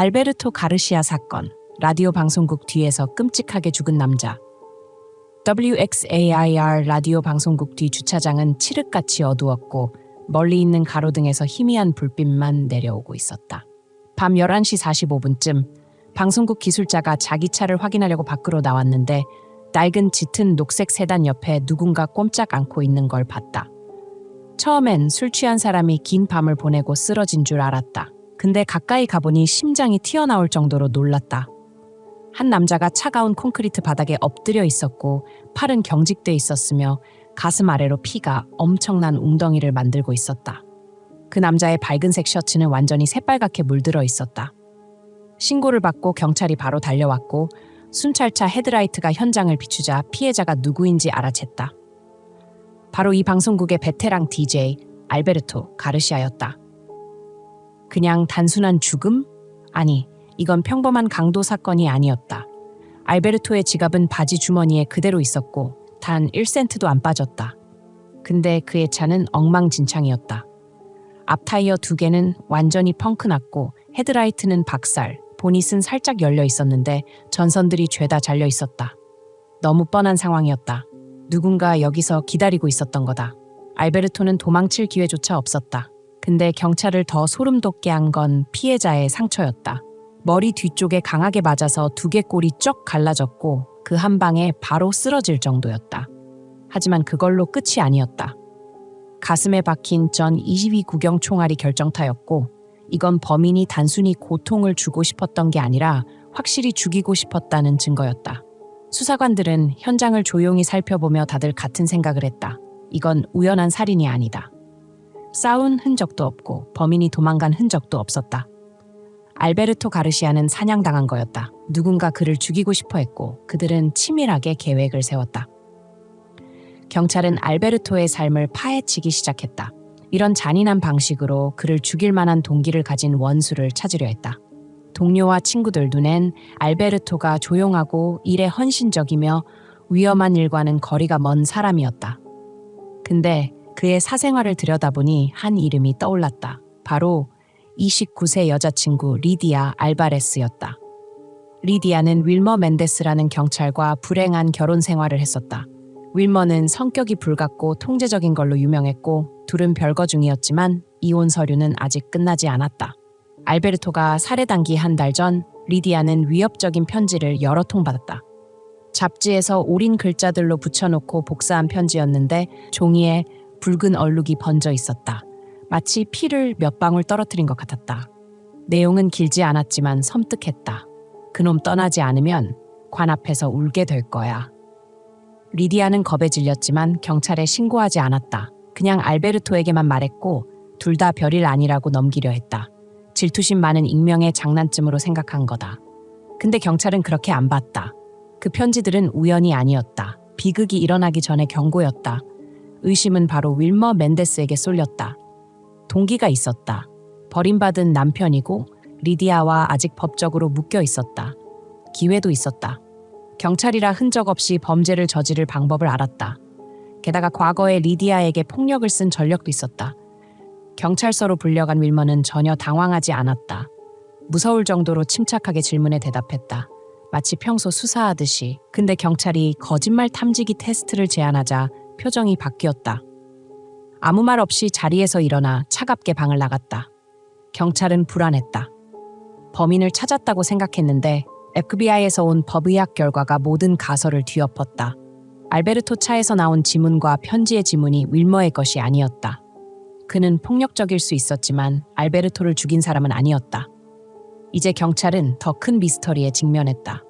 알베르토 가르시아 사건, 라디오 방송국 뒤에서 끔찍하게 죽은 남자. WXAIR 라디오 방송국 뒤 주차장은 칠흑같이 어두웠고 멀리 있는 가로등에서 희미한 불빛만 내려오고 있었다. 밤 11시 45분쯤 방송국 기술자가 자기 차를 확인하려고 밖으로 나왔는데 낡은 짙은 녹색 세단 옆에 누군가 꼼짝 않고 있는 걸 봤다. 처음엔 술 취한 사람이 긴 밤을 보내고 쓰러진 줄 알았다. 근데 가까이 가보니 심장이 튀어나올 정도로 놀랐다. 한 남자가 차가운 콘크리트 바닥에 엎드려 있었고 팔은 경직돼 있었으며 가슴 아래로 피가 엄청난 웅덩이를 만들고 있었다. 그 남자의 밝은색 셔츠는 완전히 새빨갛게 물들어 있었다. 신고를 받고 경찰이 바로 달려왔고 순찰차 헤드라이트가 현장을 비추자 피해자가 누구인지 알아챘다. 바로 이 방송국의 베테랑 DJ 알베르토 가르시아였다. 그냥 단순한 죽음? 아니, 이건 평범한 강도 사건이 아니었다. 알베르토의 지갑은 바지 주머니에 그대로 있었고 단 1센트도 안 빠졌다. 근데 그의 차는 엉망진창이었다. 앞타이어 2개는 완전히 펑크났고 헤드라이트는 박살, 보닛은 살짝 열려 있었는데 전선들이 죄다 잘려 있었다. 너무 뻔한 상황이었다. 누군가 여기서 기다리고 있었던 거다. 알베르토는 도망칠 기회조차 없었다. 근데 경찰을 더 소름 돋게 한 건 피해자의 상처였다. 머리 뒤쪽에 강하게 맞아서 두개골이 쩍 갈라졌고 그 한 방에 바로 쓰러질 정도였다. 하지만 그걸로 끝이 아니었다. 가슴에 박힌 전 22 구경 총알이 결정타였고 이건 범인이 단순히 고통을 주고 싶었던 게 아니라 확실히 죽이고 싶었다는 증거였다. 수사관들은 현장을 조용히 살펴보며 다들 같은 생각을 했다. 이건 우연한 살인이 아니다. 싸운 흔적도 없고 범인이 도망간 흔적도 없었다. 알베르토 가르시아는 사냥당한 거였다. 누군가 그를 죽이고 싶어 했고 그들은 치밀하게 계획을 세웠다. 경찰은 알베르토의 삶을 파헤치기 시작했다. 이런 잔인한 방식으로 그를 죽일 만한 동기를 가진 원수를 찾으려 했다. 동료와 친구들 눈엔 알베르토가 조용하고 일에 헌신적이며 위험한 일과는 거리가 먼 사람이었다. 근데 그의 사생활을 들여다보니 한 이름이 떠올랐다. 바로 29세 여자친구 리디아 알바레스였다. 리디아는 윌머 멘데스라는 경찰과 불행한 결혼 생활을 했었다. 윌머는 성격이 불같고 통제적인 걸로 유명했고 둘은 별거 중이었지만 이혼 서류는 아직 끝나지 않았다. 알베르토가 살해 당기 한 달 전 리디아는 위협적인 편지를 여러 통 받았다. 잡지에서 오린 글자들로 붙여놓고 복사한 편지였는데 종이에 붉은 얼룩이 번져 있었다. 마치 피를 몇 방울 떨어뜨린 것 같았다. 내용은 길지 않았지만 섬뜩했다. 그놈 떠나지 않으면 관 앞에서 울게 될 거야. 리디아는 겁에 질렸지만 경찰에 신고하지 않았다. 그냥 알베르토에게만 말했고 둘 다 별일 아니라고 넘기려 했다. 질투심 많은 익명의 장난쯤으로 생각한 거다. 근데 경찰은 그렇게 안 봤다. 그 편지들은 우연이 아니었다. 비극이 일어나기 전에 경고였다. 의심은 바로 윌머 멘데스에게 쏠렸다. 동기가 있었다. 버림받은 남편이고 리디아와 아직 법적으로 묶여 있었다. 기회도 있었다. 경찰이라 흔적 없이 범죄를 저지를 방법을 알았다. 게다가 과거에 리디아에게 폭력을 쓴 전력도 있었다. 경찰서로 불려간 윌머는 전혀 당황하지 않았다. 무서울 정도로 침착하게 질문에 대답했다. 마치 평소 수사하듯이. 근데 경찰이 거짓말 탐지기 테스트를 제안하자 표정이 바뀌었다. 아무 말 없이 자리에서 일어나 차갑게 방을 나갔다. 경찰은 불안했다. 범인을 찾았다고 생각했는데 FBI에서 온 법의학 결과가 모든 가설을 뒤엎었다. 알베르토 차에서 나온 지문과 편지의 지문이 윌머의 것이 아니었다. 그는 폭력적일 수 있었지만 알베르토를 죽인 사람은 아니었다. 이제 경찰은 더 큰 미스터리에 직면했다.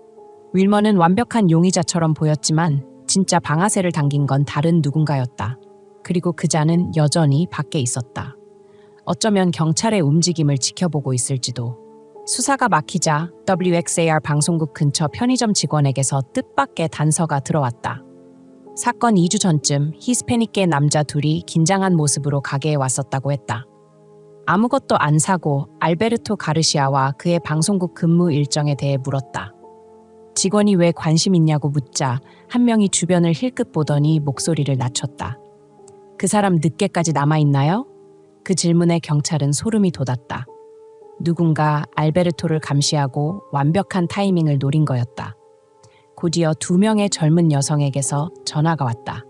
윌머는 완벽한 용의자처럼 보였지만 진짜 방아쇠를 당긴 건 다른 누군가였다. 그리고 그자는 여전히 밖에 있었다. 어쩌면 경찰의 움직임을 지켜보고 있을지도. 수사가 막히자 WXAR 방송국 근처 편의점 직원에게서 뜻밖의 단서가 들어왔다. 사건 2주 전쯤 히스패닉계 남자 둘이 긴장한 모습으로 가게에 왔었다고 했다. 아무것도 안 사고 알베르토 가르시아와 그의 방송국 근무 일정에 대해 물었다. 직원이 왜 관심 있냐고 묻자 한 명이 주변을 힐끗 보더니 목소리를 낮췄다. 그 사람 늦게까지 남아있나요? 그 질문에 경찰은 소름이 돋았다. 누군가 알베르토를 감시하고 완벽한 타이밍을 노린 거였다. 곧이어 2명의 젊은 여성에게서 전화가 왔다.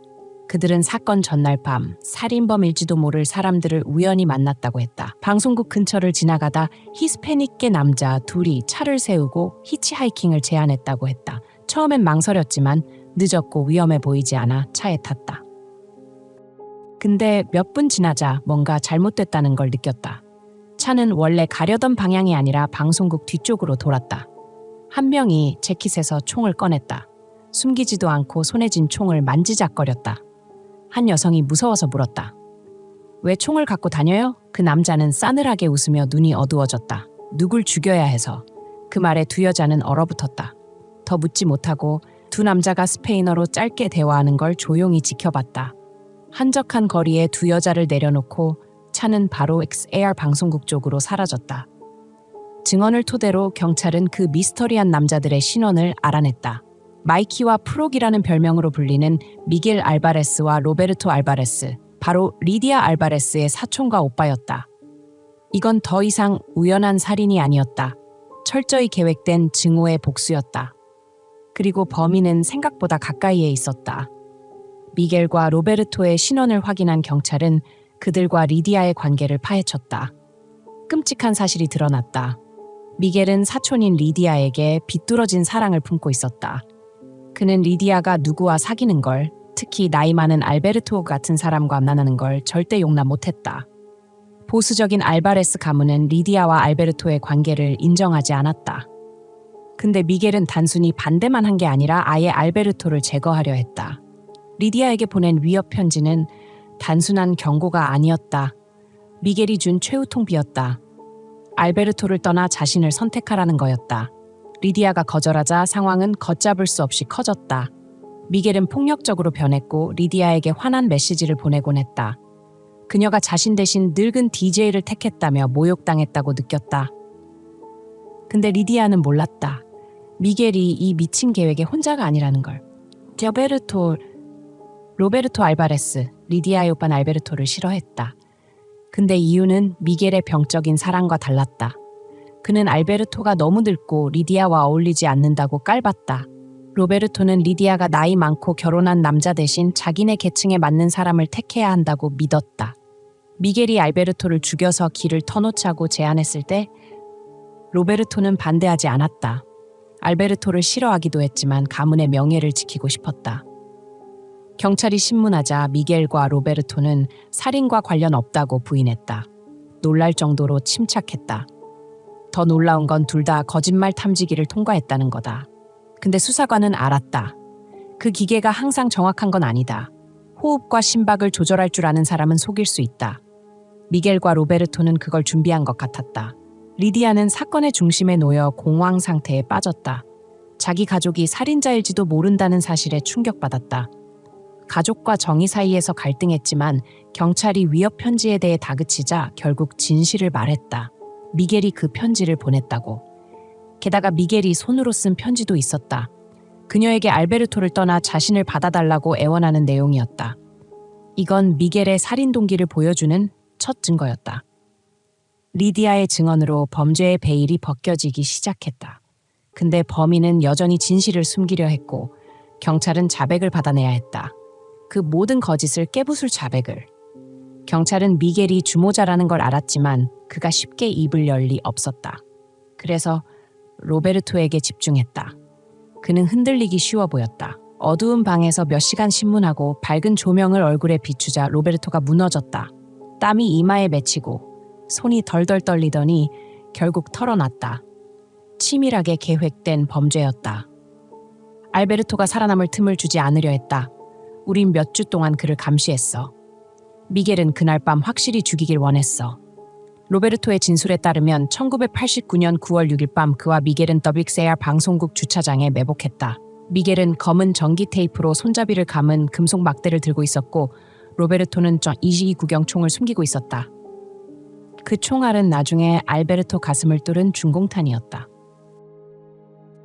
그들은 사건 전날 밤 살인범일지도 모를 사람들을 우연히 만났다고 했다. 방송국 근처를 지나가다 히스패닉계 남자 둘이 차를 세우고 히치하이킹을 제안했다고 했다. 처음엔 망설였지만 늦었고 위험해 보이지 않아 차에 탔다. 근데 몇 분 지나자 뭔가 잘못됐다는 걸 느꼈다. 차는 원래 가려던 방향이 아니라 방송국 뒤쪽으로 돌았다. 한 명이 재킷에서 총을 꺼냈다. 숨기지도 않고 손에 쥔 총을 만지작거렸다. 한 여성이 무서워서 물었다. 왜 총을 갖고 다녀요? 그 남자는 싸늘하게 웃으며 눈이 어두워졌다. 누굴 죽여야 해서. 그 말에 두 여자는 얼어붙었다. 더 묻지 못하고 두 남자가 스페인어로 짧게 대화하는 걸 조용히 지켜봤다. 한적한 거리에 두 여자를 내려놓고 차는 바로 XAR 방송국 쪽으로 사라졌다. 증언을 토대로 경찰은 그 미스터리한 남자들의 신원을 알아냈다. 마이키와 프록이라는 별명으로 불리는 미겔 알바레스와 로베르토 알바레스, 바로 리디아 알바레스의 사촌과 오빠였다. 이건 더 이상 우연한 살인이 아니었다. 철저히 계획된 증오의 복수였다. 그리고 범인은 생각보다 가까이에 있었다. 미겔과 로베르토의 신원을 확인한 경찰은 그들과 리디아의 관계를 파헤쳤다. 끔찍한 사실이 드러났다. 미겔은 사촌인 리디아에게 비뚤어진 사랑을 품고 있었다. 그는 리디아가 누구와 사귀는 걸, 특히 나이 많은 알베르토 같은 사람과 만나는 걸 절대 용납 못했다. 보수적인 알바레스 가문은 리디아와 알베르토의 관계를 인정하지 않았다. 근데 미겔은 단순히 반대만 한 게 아니라 아예 알베르토를 제거하려 했다. 리디아에게 보낸 위협 편지는 단순한 경고가 아니었다. 미겔이 준 최후통비였다. 알베르토를 떠나 자신을 선택하라는 거였다. 리디아가 거절하자 상황은 걷잡을 수 없이 커졌다. 미겔은 폭력적으로 변했고 리디아에게 화난 메시지를 보내곤 했다. 그녀가 자신 대신 늙은 DJ를 택했다며 모욕당했다고 느꼈다. 근데 리디아는 몰랐다. 미겔이 이 미친 계획의 혼자가 아니라는 걸. 로베르토 알바레스, 리디아의 오빠는 알베르토를 싫어했다. 근데 이유는 미겔의 병적인 사랑과 달랐다. 그는 알베르토가 너무 늙고 리디아와 어울리지 않는다고 깔봤다. 로베르토는 리디아가 나이 많고 결혼한 남자 대신 자기네 계층에 맞는 사람을 택해야 한다고 믿었다. 미겔이 알베르토를 죽여서 길을 터놓자고 제안했을 때 로베르토는 반대하지 않았다. 알베르토를 싫어하기도 했지만 가문의 명예를 지키고 싶었다. 경찰이 신문하자 미겔과 로베르토는 살인과 관련 없다고 부인했다. 놀랄 정도로 침착했다. 더 놀라운 건 둘 다 거짓말 탐지기를 통과했다는 거다. 근데 수사관은 알았다. 그 기계가 항상 정확한 건 아니다. 호흡과 심박을 조절할 줄 아는 사람은 속일 수 있다. 미겔과 로베르토는 그걸 준비한 것 같았다. 리디아는 사건의 중심에 놓여 공황 상태에 빠졌다. 자기 가족이 살인자일지도 모른다는 사실에 충격받았다. 가족과 정의 사이에서 갈등했지만 경찰이 위협 편지에 대해 다그치자 결국 진실을 말했다. 미겔이 그 편지를 보냈다고. 게다가 미겔이 손으로 쓴 편지도 있었다. 그녀에게 알베르토를 떠나 자신을 받아달라고 애원하는 내용이었다. 이건 미겔의 살인 동기를 보여주는 첫 증거였다. 리디아의 증언으로 범죄의 베일이 벗겨지기 시작했다. 근데 범인은 여전히 진실을 숨기려 했고 경찰은 자백을 받아내야 했다. 그 모든 거짓을 깨부술 자백을. 경찰은 미겔이 주모자라는 걸 알았지만 그가 쉽게 입을 열 리 없었다. 그래서 로베르토에게 집중했다. 그는 흔들리기 쉬워 보였다. 어두운 방에서 몇 시간 신문하고 밝은 조명을 얼굴에 비추자 로베르토가 무너졌다. 땀이 이마에 맺히고 손이 덜덜 떨리더니 결국 털어놨다. 치밀하게 계획된 범죄였다. 알베르토가 살아남을 틈을 주지 않으려 했다. 우린 몇 주 동안 그를 감시했어. 미겔은 그날 밤 확실히 죽이길 원했어. 로베르토의 진술에 따르면 1989년 9월 6일 밤 그와 미겔은 WXAR 방송국 주차장에 매복했다. 미겔은 검은 전기 테이프로 손잡이를 감은 금속 막대를 들고 있었고 로베르토는 22 구경총을 숨기고 있었다. 그 총알은 나중에 알베르토 가슴을 뚫은 중공탄이었다.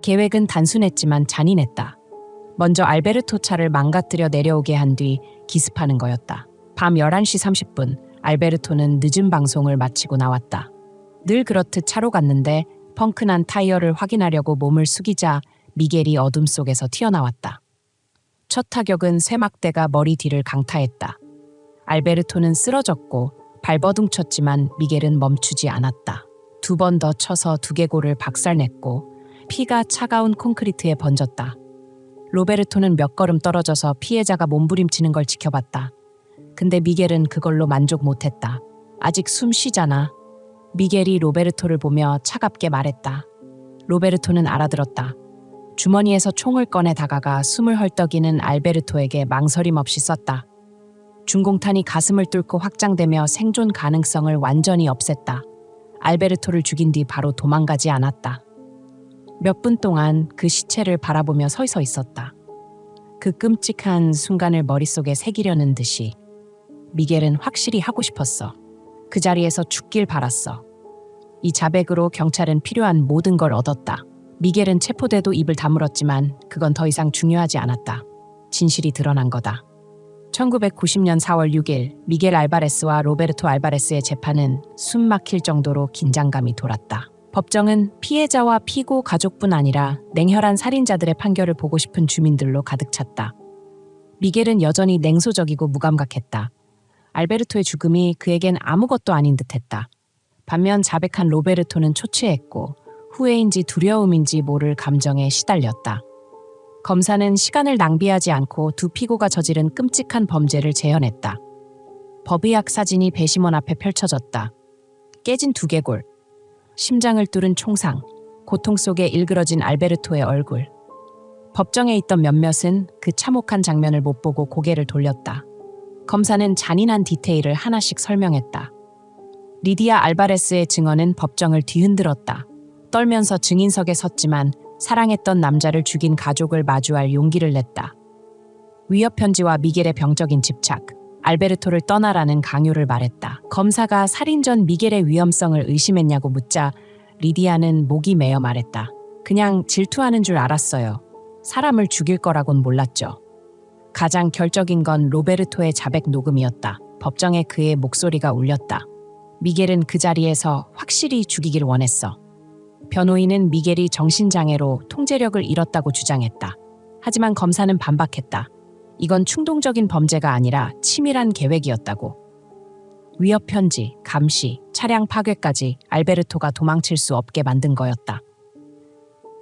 계획은 단순했지만 잔인했다. 먼저 알베르토 차를 망가뜨려 내려오게 한 뒤 기습하는 거였다. 밤 11시 30분 알베르토는 늦은 방송을 마치고 나왔다. 늘 그렇듯 차로 갔는데 펑크난 타이어를 확인하려고 몸을 숙이자 미겔이 어둠 속에서 튀어나왔다. 첫 타격은 쇠막대가 머리 뒤를 강타했다. 알베르토는 쓰러졌고 발버둥 쳤지만 미겔은 멈추지 않았다. 2번 더 쳐서 두개골을 박살냈고 피가 차가운 콘크리트에 번졌다. 로베르토는 몇 걸음 떨어져서 피해자가 몸부림치는 걸 지켜봤다. 근데 미겔은 그걸로 만족 못했다. 아직 숨 쉬잖아. 미겔이 로베르토를 보며 차갑게 말했다. 로베르토는 알아들었다. 주머니에서 총을 꺼내 다가가 숨을 헐떡이는 알베르토에게 망설임 없이 쐈다. 중공탄이 가슴을 뚫고 확장되며 생존 가능성을 완전히 없앴다. 알베르토를 죽인 뒤 바로 도망가지 않았다. 몇 분 동안 그 시체를 바라보며 서 있었다. 그 끔찍한 순간을 머릿속에 새기려는 듯이 미겔은 확실히 하고 싶었어. 그 자리에서 죽길 바랐어. 이 자백으로 경찰은 필요한 모든 걸 얻었다. 미겔은 체포돼도 입을 다물었지만 그건 더 이상 중요하지 않았다. 진실이 드러난 거다. 1990년 4월 6일 미겔 알바레스와 로베르토 알바레스의 재판은 숨 막힐 정도로 긴장감이 돌았다. 법정은 피해자와 피고 가족뿐 아니라 냉혈한 살인자들의 판결을 보고 싶은 주민들로 가득 찼다. 미겔은 여전히 냉소적이고 무감각했다. 알베르토의 죽음이 그에겐 아무것도 아닌 듯했다. 반면 자백한 로베르토는 초췌했고 후회인지 두려움인지 모를 감정에 시달렸다. 검사는 시간을 낭비하지 않고 두 피고가 저지른 끔찍한 범죄를 재현했다. 법의학 사진이 배심원 앞에 펼쳐졌다. 깨진 두개골, 심장을 뚫은 총상, 고통 속에 일그러진 알베르토의 얼굴. 법정에 있던 몇몇은 그 참혹한 장면을 못 보고 고개를 돌렸다. 검사는 잔인한 디테일을 하나씩 설명했다. 리디아 알바레스의 증언은 법정을 뒤흔들었다. 떨면서 증인석에 섰지만 사랑했던 남자를 죽인 가족을 마주할 용기를 냈다. 위협 편지와 미겔의 병적인 집착, 알베르토를 떠나라는 강요를 말했다. 검사가 살인 전 미겔의 위험성을 의심했냐고 묻자 리디아는 목이 메어 말했다. 그냥 질투하는 줄 알았어요. 사람을 죽일 거라곤 몰랐죠. 가장 결정적인 건 로베르토의 자백 녹음이었다. 법정에 그의 목소리가 울렸다. 미겔은 그 자리에서 확실히 죽이길 원했어. 변호인은 미겔이 정신장애로 통제력을 잃었다고 주장했다. 하지만 검사는 반박했다. 이건 충동적인 범죄가 아니라 치밀한 계획이었다고. 위협 편지, 감시, 차량 파괴까지 알베르토가 도망칠 수 없게 만든 거였다.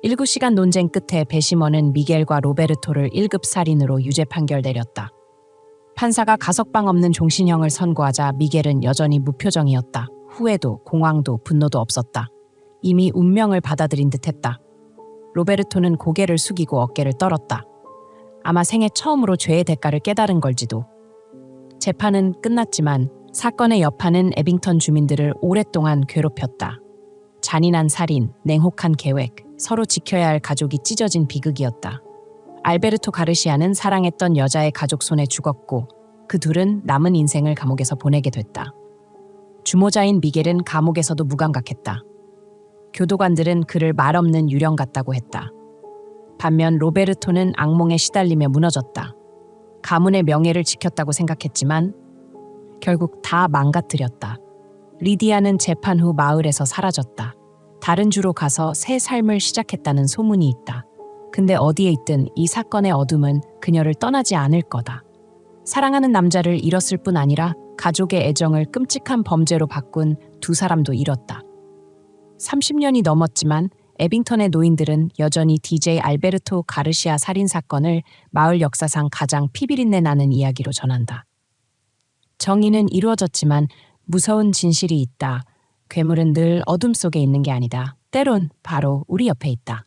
7시간 논쟁 끝에 배심원은 미겔과 로베르토를 1급 살인으로 유죄 판결 내렸다. 판사가 가석방 없는 종신형을 선고하자 미겔은 여전히 무표정이었다. 후회도 공황도 분노도 없었다. 이미 운명을 받아들인 듯했다. 로베르토는 고개를 숙이고 어깨를 떨었다. 아마 생애 처음으로 죄의 대가를 깨달은 걸지도. 재판은 끝났지만 사건의 여파는 에빙턴 주민들을 오랫동안 괴롭혔다. 잔인한 살인, 냉혹한 계획, 서로 지켜야 할 가족이 찢어진 비극이었다. 알베르토 가르시아는 사랑했던 여자의 가족 손에 죽었고 그 둘은 남은 인생을 감옥에서 보내게 됐다. 주모자인 미겔은 감옥에서도 무감각했다. 교도관들은 그를 말없는 유령 같다고 했다. 반면 로베르토는 악몽에 시달리며 무너졌다. 가문의 명예를 지켰다고 생각했지만 결국 다 망가뜨렸다. 리디아는 재판 후 마을에서 사라졌다. 다른 주로 가서 새 삶을 시작했다는 소문이 있다. 근데 어디에 있든 이 사건의 어둠은 그녀를 떠나지 않을 거다. 사랑하는 남자를 잃었을 뿐 아니라 가족의 애정을 끔찍한 범죄로 바꾼 두 사람도 잃었다. 30년이 넘었지만 에빙턴의 노인들은 여전히 DJ 알베르토 가르시아 살인 사건을 마을 역사상 가장 피비린내 나는 이야기로 전한다. 정의는 이루어졌지만 무서운 진실이 있다. 괴물은 늘 어둠 속에 있는 게 아니다. 때론 바로 우리 옆에 있다.